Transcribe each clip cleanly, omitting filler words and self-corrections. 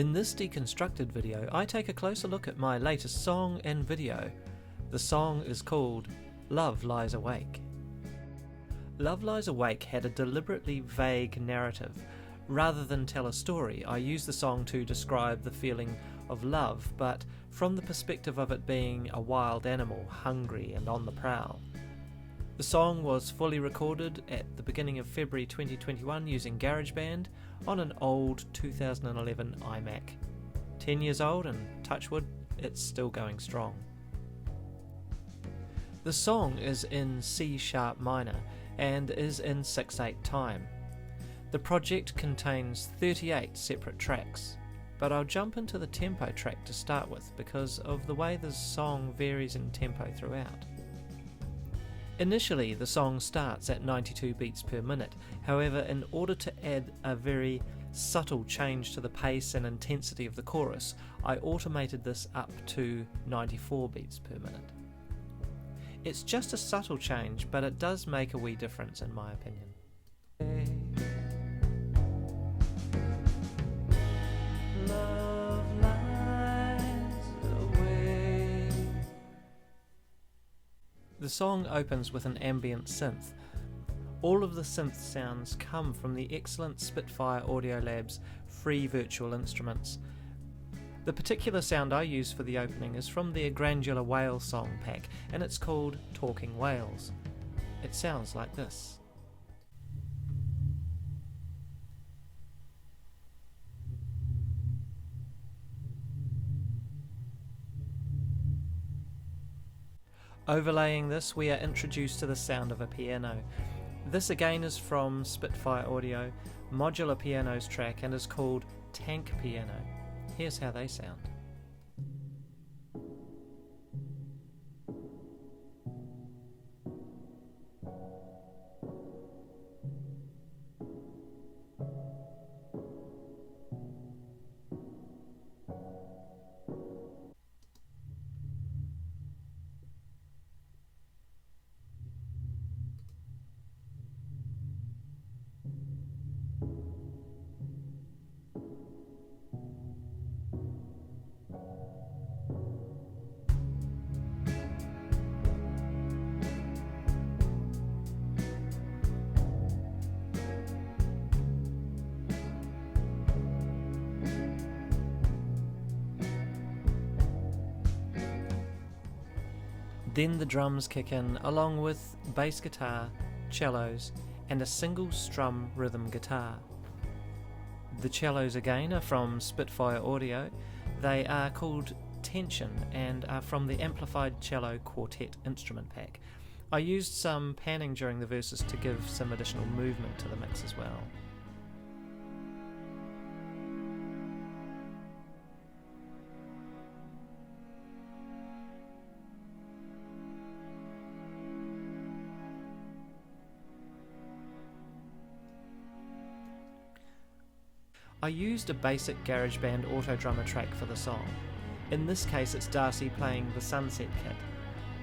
In this Deconstructed video, I take a closer look at my latest song and video. The song is called Love Lies Awake. Love Lies Awake had a deliberately vague narrative. Rather than tell a story, I used the song to describe the feeling of love, but from the perspective of it being a wild animal, hungry and on the prowl. The song was fully recorded at the beginning of February 2021 using GarageBand on an old 2011 iMac. 10 years old, and touch wood, it's still going strong. The song is in C# minor and is in 6/8 time. The project contains 38 separate tracks, but I'll jump into the tempo track to start with because of the way the song varies in tempo throughout. Initially, the song starts at 92 beats per minute. However, in order to add a very subtle change to the pace and intensity of the chorus, I automated this up to 94 beats per minute. It's just a subtle change, but it does make a wee difference in my opinion. The song opens with an ambient synth. All of the synth sounds come from the excellent Spitfire Audio Labs free virtual instruments. The particular sound I use for the opening is from their Granular Whale song pack, and it's called Talking Whales. It sounds like this. Overlaying this, we are introduced to the sound of a piano. This again is from Spitfire Audio, Modular Pianos track, and is called Tank Piano. Here's how they sound. Then the drums kick in, along with bass guitar, cellos, and a single strum rhythm guitar. The cellos again are from Spitfire Audio. They are called Tension and are from the Amplified Cello Quartet instrument pack. I used some panning during the verses to give some additional movement to the mix as well. I used a basic GarageBand auto drummer track for the song. In this case it's Darcy playing the Sunset kit.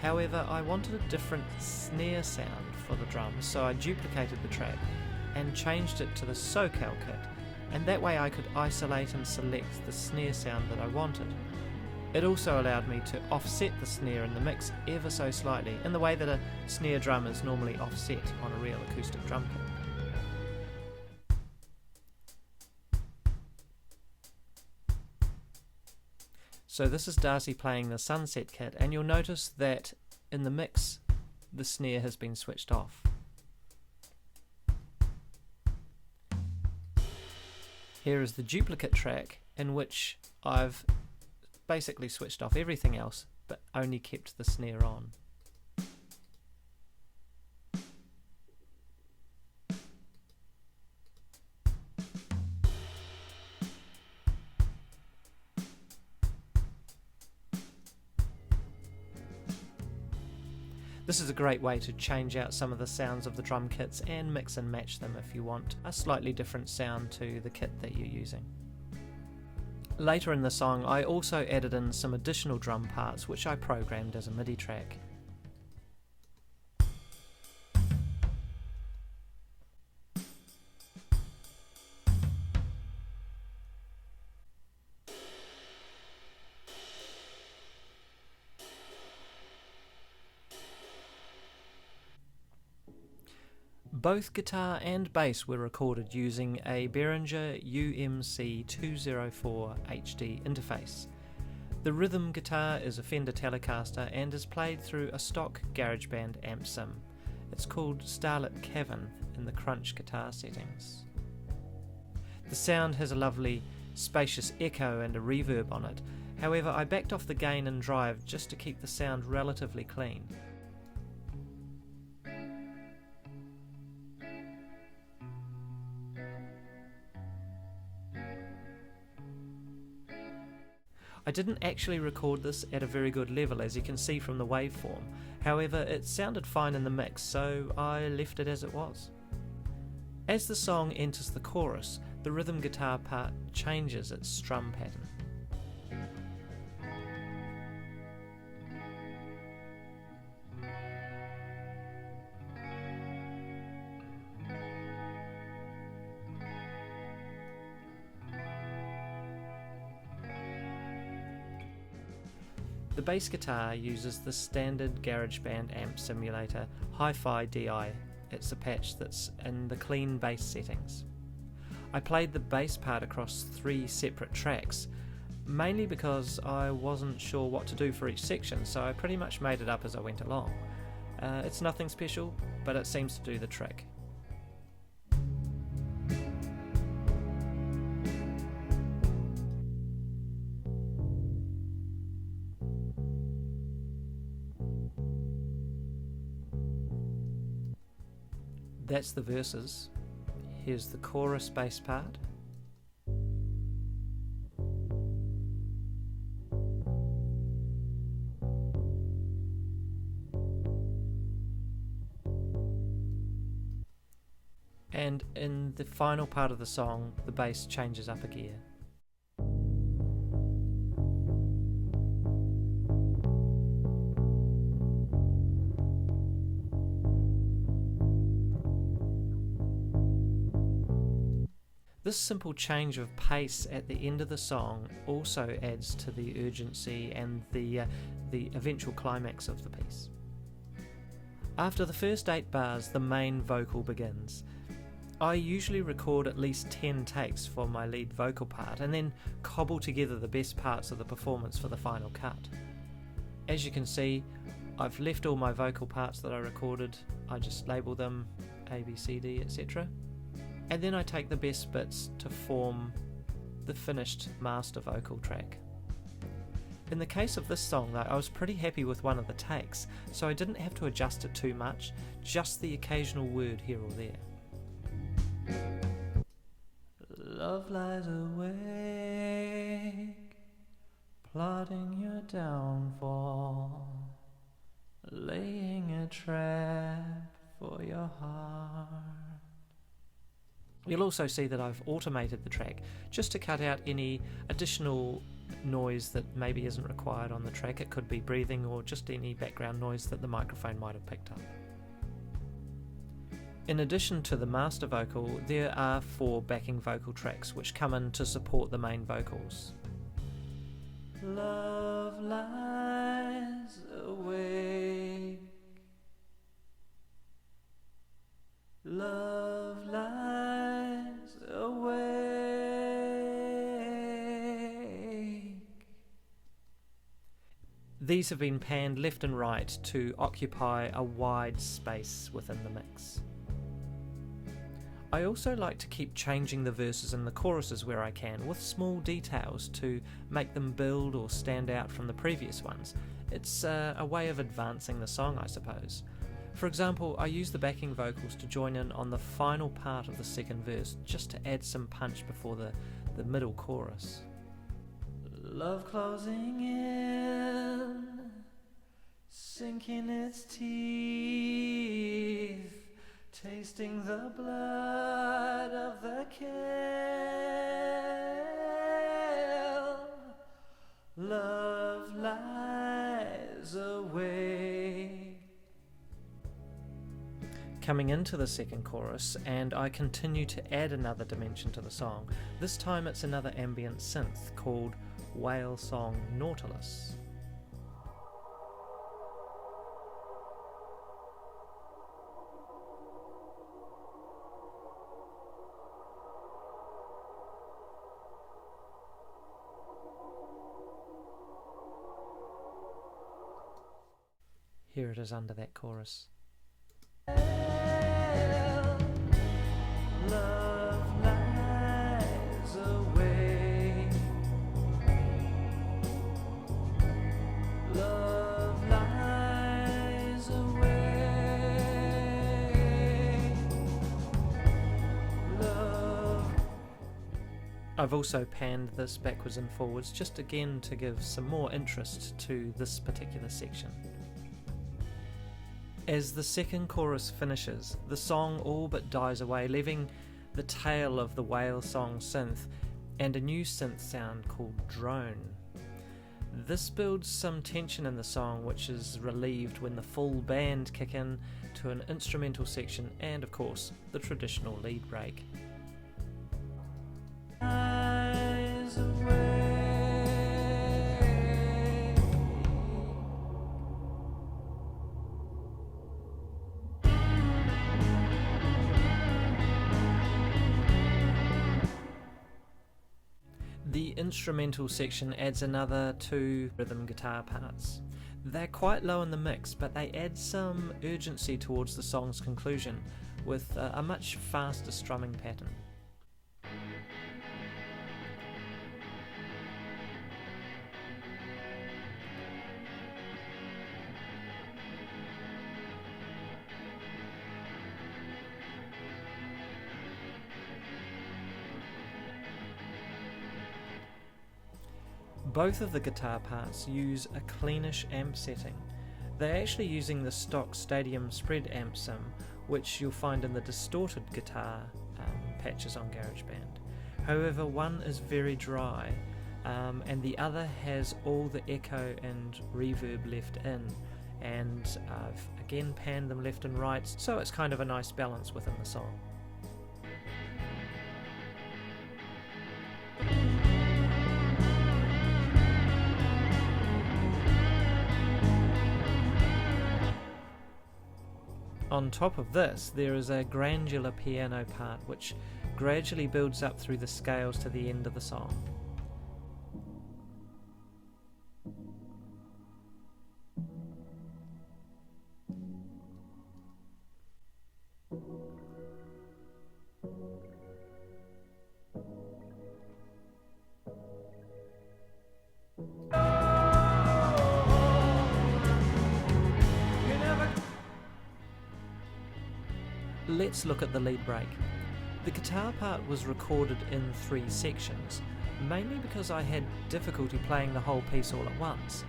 However, I wanted a different snare sound for the drums, so I duplicated the track and changed it to the SoCal kit, and that way I could isolate and select the snare sound that I wanted. It also allowed me to offset the snare in the mix ever so slightly, in the way that a snare drum is normally offset on a real acoustic drum kit. So this is Darcy playing the Sunset kit, and you'll notice that in the mix the snare has been switched off. Here is the duplicate track, in which I've basically switched off everything else but only kept the snare on. This is a great way to change out some of the sounds of the drum kits and mix and match them if you want a slightly different sound to the kit that you're using. Later in the song I also added in some additional drum parts which I programmed as a MIDI track. Both guitar and bass were recorded using a Behringer UMC 204 HD interface. The rhythm guitar is a Fender Telecaster and is played through a stock GarageBand amp sim. It's called Starlit Cavern in the Crunch guitar settings. The sound has a lovely spacious echo and a reverb on it. However, I backed off the gain and drive just to keep the sound relatively clean. I didn't actually record this at a very good level, as you can see from the waveform. However, it sounded fine in the mix, so I left it as it was. As the song enters the chorus, the rhythm guitar part changes its strum pattern. The bass guitar uses the standard GarageBand amp simulator Hi-Fi DI. It's a patch that's in the clean bass settings. I played the bass part across 3 separate tracks, mainly because I wasn't sure what to do for each section, so I pretty much made it up as I went along. It's nothing special, but it seems to do the trick. That's the verses. Here's the chorus bass part. And in the final part of the song, the bass changes up a gear. This simple change of pace at the end of the song also adds to the urgency and the eventual climax of the piece. After the first 8 bars, the main vocal begins. I usually record at least 10 takes for my lead vocal part and then cobble together the best parts of the performance for the final cut. As you can see, I've left all my vocal parts that I recorded. I just label them A, B, C, D, etc. And then I take the best bits to form the finished master vocal track. In the case of this song though, I was pretty happy with one of the takes, so I didn't have to adjust it too much, just the occasional word here or there. Love lies awake, plotting your downfall, laying a trap for your heart. You'll also see that I've automated the track just to cut out any additional noise that maybe isn't required on the track. It could be breathing or just any background noise that the microphone might have picked up. In addition to the master vocal, there are 4 backing vocal tracks which come in to support the main vocals. Love lies awake, love lies awake. These have been panned left and right to occupy a wide space within the mix. I also like to keep changing the verses and the choruses where I can, with small details to make them build or stand out from the previous ones. It's a way of advancing the song, I suppose. For example, I use the backing vocals to join in on the final part of the second verse, just to add some punch before the middle chorus. Love closing in, sinking its teeth, tasting the blood of the kill. Love lies away. Coming into the second chorus, and I continue to add another dimension to the song. This time it's another ambient synth called Whale Song Nautilus. Here it is under that chorus. Love lies away. Love lies away. Love. I've also panned this backwards and forwards just again to give some more interest to this particular section. As the second chorus finishes, the song all but dies away, leaving the tail of the whale song synth and a new synth sound called drone. This builds some tension in the song, which is relieved when the full band kick in to an instrumental section and, of course, the traditional lead break. The instrumental section adds another 2 rhythm guitar parts. They're quite low in the mix, but they add some urgency towards the song's conclusion with a much faster strumming pattern. Both of the guitar parts use a cleanish amp setting. They're actually using the stock Stadium Spread amp sim, which you'll find in the distorted guitar patches on GarageBand. However, one is very dry and the other has all the echo and reverb left in, and I've again panned them left and right, so it's kind of a nice balance within the song. On top of this, there is a granular piano part which gradually builds up through the scales to the end of the song. Let's look at the lead break. The guitar part was recorded in 3 sections, mainly because I had difficulty playing the whole piece all at once.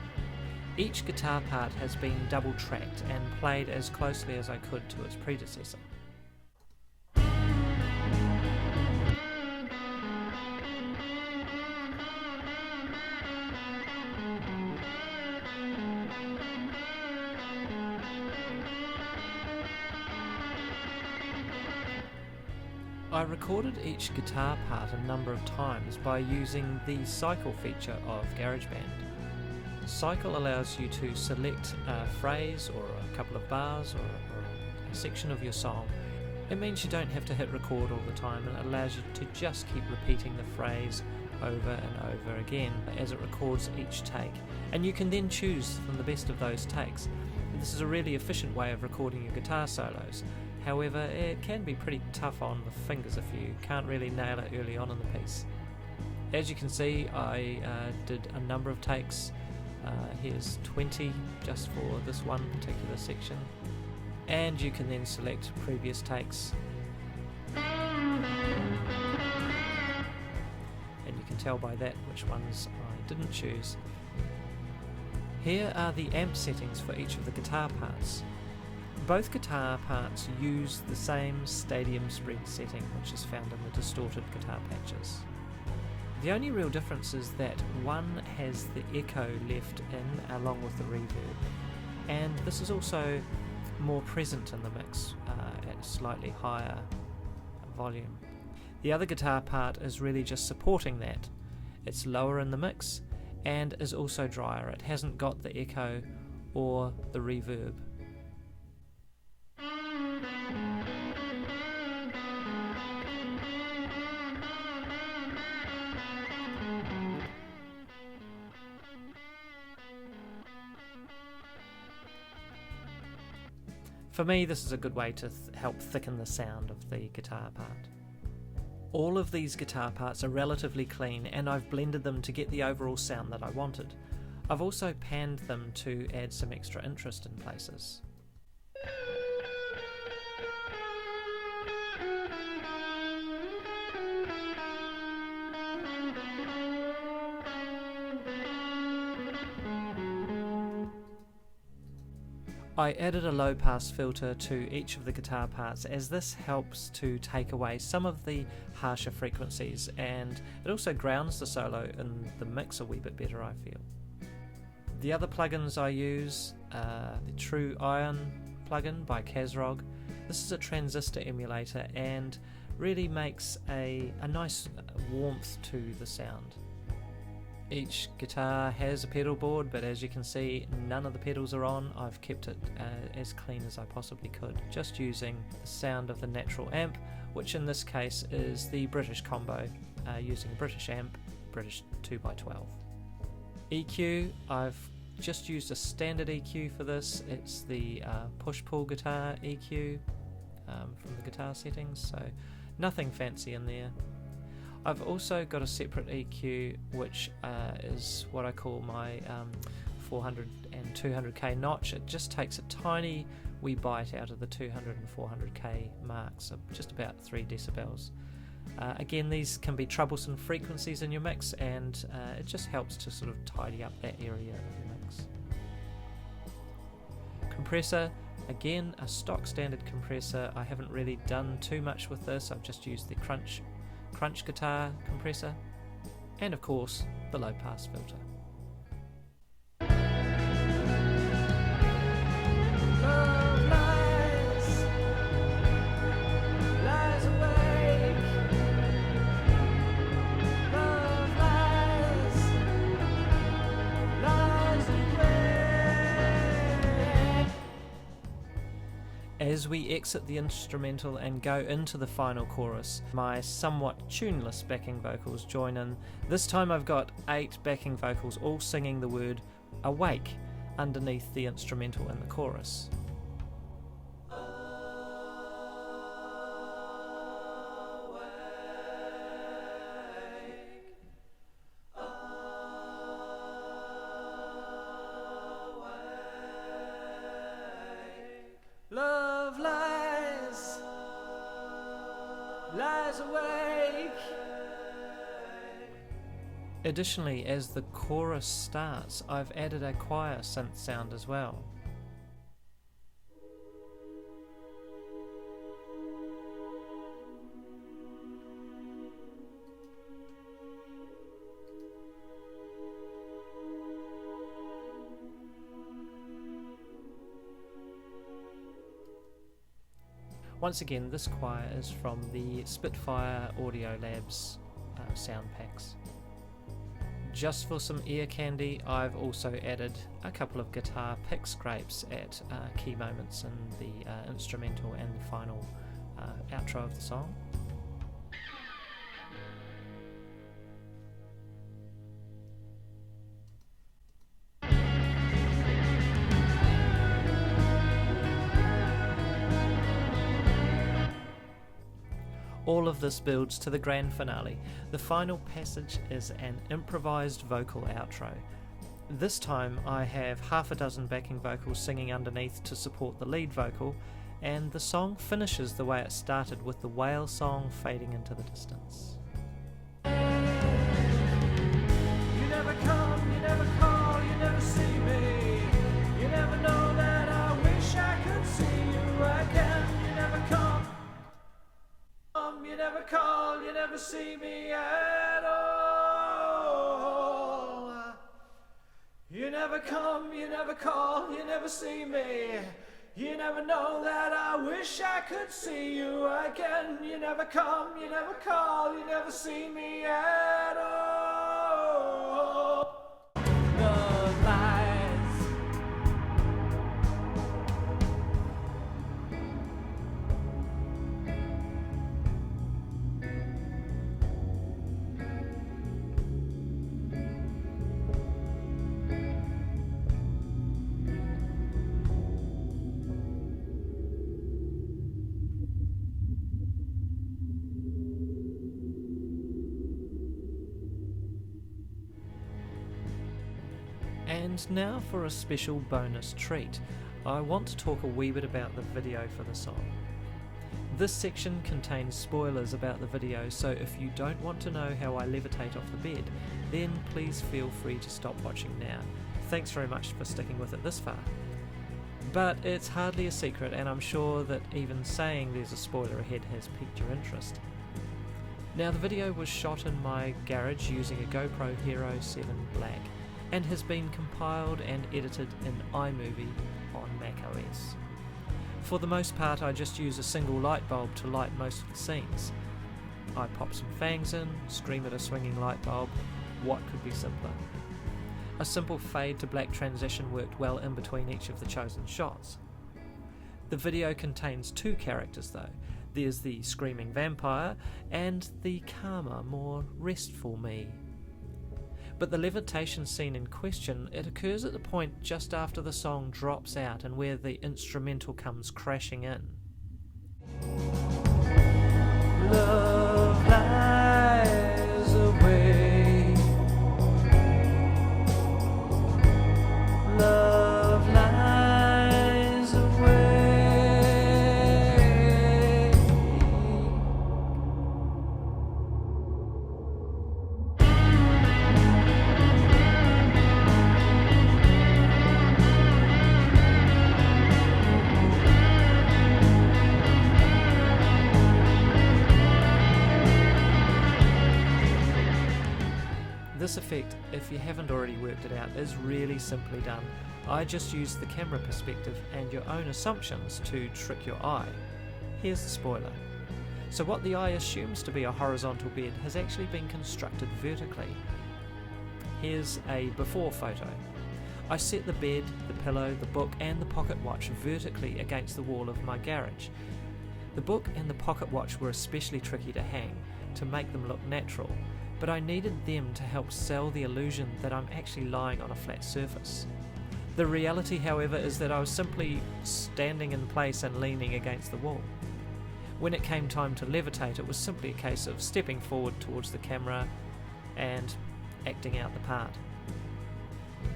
Each guitar part has been double tracked and played as closely as I could to its predecessor. I recorded each guitar part a number of times by using the cycle feature of GarageBand. Cycle allows you to select a phrase or a couple of bars or a section of your song. It means you don't have to hit record all the time, and it allows you to just keep repeating the phrase over and over again as it records each take, and you can then choose from the best of those takes. This is a really efficient way of recording your guitar solos. However, it can be pretty tough on the fingers if you can't really nail it early on in the piece. As you can see, I did a number of takes. Here's 20 just for this one particular section. And you can then select previous takes. And you can tell by that which ones I didn't choose. Here are the amp settings for each of the guitar parts. Both guitar parts use the same Stadium Spread setting, which is found in the distorted guitar patches. The only real difference is that one has the echo left in along with the reverb, and this is also more present in the mix at a slightly higher volume. The other guitar part is really just supporting that. It's lower in the mix and is also drier. It hasn't got the echo or the reverb. For me, this is a good way to help thicken the sound of the guitar part. All of these guitar parts are relatively clean, and I've blended them to get the overall sound that I wanted. I've also panned them to add some extra interest in places. I added a low pass filter to each of the guitar parts, as this helps to take away some of the harsher frequencies, and it also grounds the solo in the mix a wee bit better, I feel. The other plugins I use are the True Ion plugin by Kazrog. This is a transistor emulator and really makes a nice warmth to the sound. Each guitar has a pedal board, but as you can see, none of the pedals are on. I've kept it as clean as I possibly could, just using the sound of the natural amp, which in this case is the British combo, using a British amp, British 2x12. EQ, I've just used a standard EQ for this. It's the push-pull guitar EQ from the guitar settings, so nothing fancy in there. I've also got a separate EQ, which is what I call my 400 and 200k notch. It just takes a tiny wee bite out of the 200 and 400k marks, so just about 3 decibels. Again, these can be troublesome frequencies in your mix, and it just helps to sort of tidy up that area of your mix. Compressor, again, a stock standard compressor. I haven't really done too much with this. I've just used the crunch guitar compressor, and of course the low pass filter. As we exit the instrumental and go into the final chorus, my somewhat tuneless backing vocals join in. This time I've got 8 backing vocals all singing the word awake underneath the instrumental in the chorus. Love lies awake. Additionally, as the chorus starts, I've added a choir synth sound as well. Once again, this choir is from the Spitfire Audio Labs sound packs. Just for some ear candy, I've also added a couple of guitar pick scrapes at key moments in the instrumental and the final outro of the song. All of this builds to the grand finale. The final passage is an improvised vocal outro. This time I have half a dozen backing vocals singing underneath to support the lead vocal, and the song finishes the way it started, with the whale song fading into the distance. You never come, you never call, you never see me. You never know that I wish I could see you again. You never come. You never call, you never see me at all. You never come, you never call, you never see me. You never know that I wish I could see you again. You never come, you never call, you never see me at all. Love lies. And now for a special bonus treat. I want to talk a wee bit about the video for the song. This section contains spoilers about the video, so if you don't want to know how I levitate off the bed, then please feel free to stop watching now. Thanks very much for sticking with it this far. But it's hardly a secret, and I'm sure that even saying there's a spoiler ahead has piqued your interest. Now, the video was shot in my garage using a GoPro Hero 7 Black, and has been compiled and edited in iMovie on macOS. For the most part, I just use a single light bulb to light most of the scenes. I pop some fangs in, scream at a swinging light bulb. What could be simpler? A simple fade to black transition worked well in between each of the chosen shots. The video contains two characters though. There's the screaming vampire and the calmer, more restful me. But the levitation scene in question, it occurs at the point just after the song drops out and where the instrumental comes crashing in. Love lies away. Love lies away. This effect, if you haven't already worked it out, is really simply done. I just used the camera perspective and your own assumptions to trick your eye. Here's the spoiler. So what the eye assumes to be a horizontal bed has actually been constructed vertically. Here's a before photo. I set the bed, the pillow, the book and the pocket watch vertically against the wall of my garage. The book and the pocket watch were especially tricky to hang, to make them look natural, but I needed them to help sell the illusion that I'm actually lying on a flat surface. The reality, however, is that I was simply standing in place and leaning against the wall. When it came time to levitate, it was simply a case of stepping forward towards the camera and acting out the part.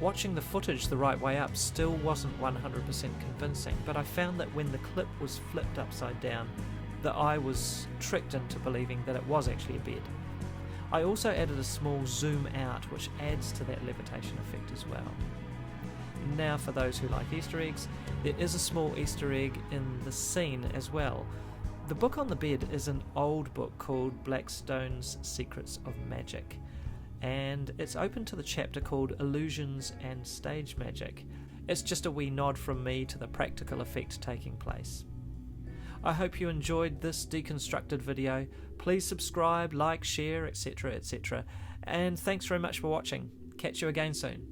Watching the footage the right way up still wasn't 100% convincing, but I found that when the clip was flipped upside down, the eye was tricked into believing that it was actually a bed. I also added a small zoom out, which adds to that levitation effect as well. Now for those who like Easter eggs, there is a small Easter egg in the scene as well. The book on the bed is an old book called Blackstone's Secrets of Magic, and it's open to the chapter called Illusions and Stage Magic. It's just a wee nod from me to the practical effect taking place. I hope you enjoyed this deconstructed video. Please subscribe, like, share, etc., etc. And thanks very much for watching. Catch you again soon.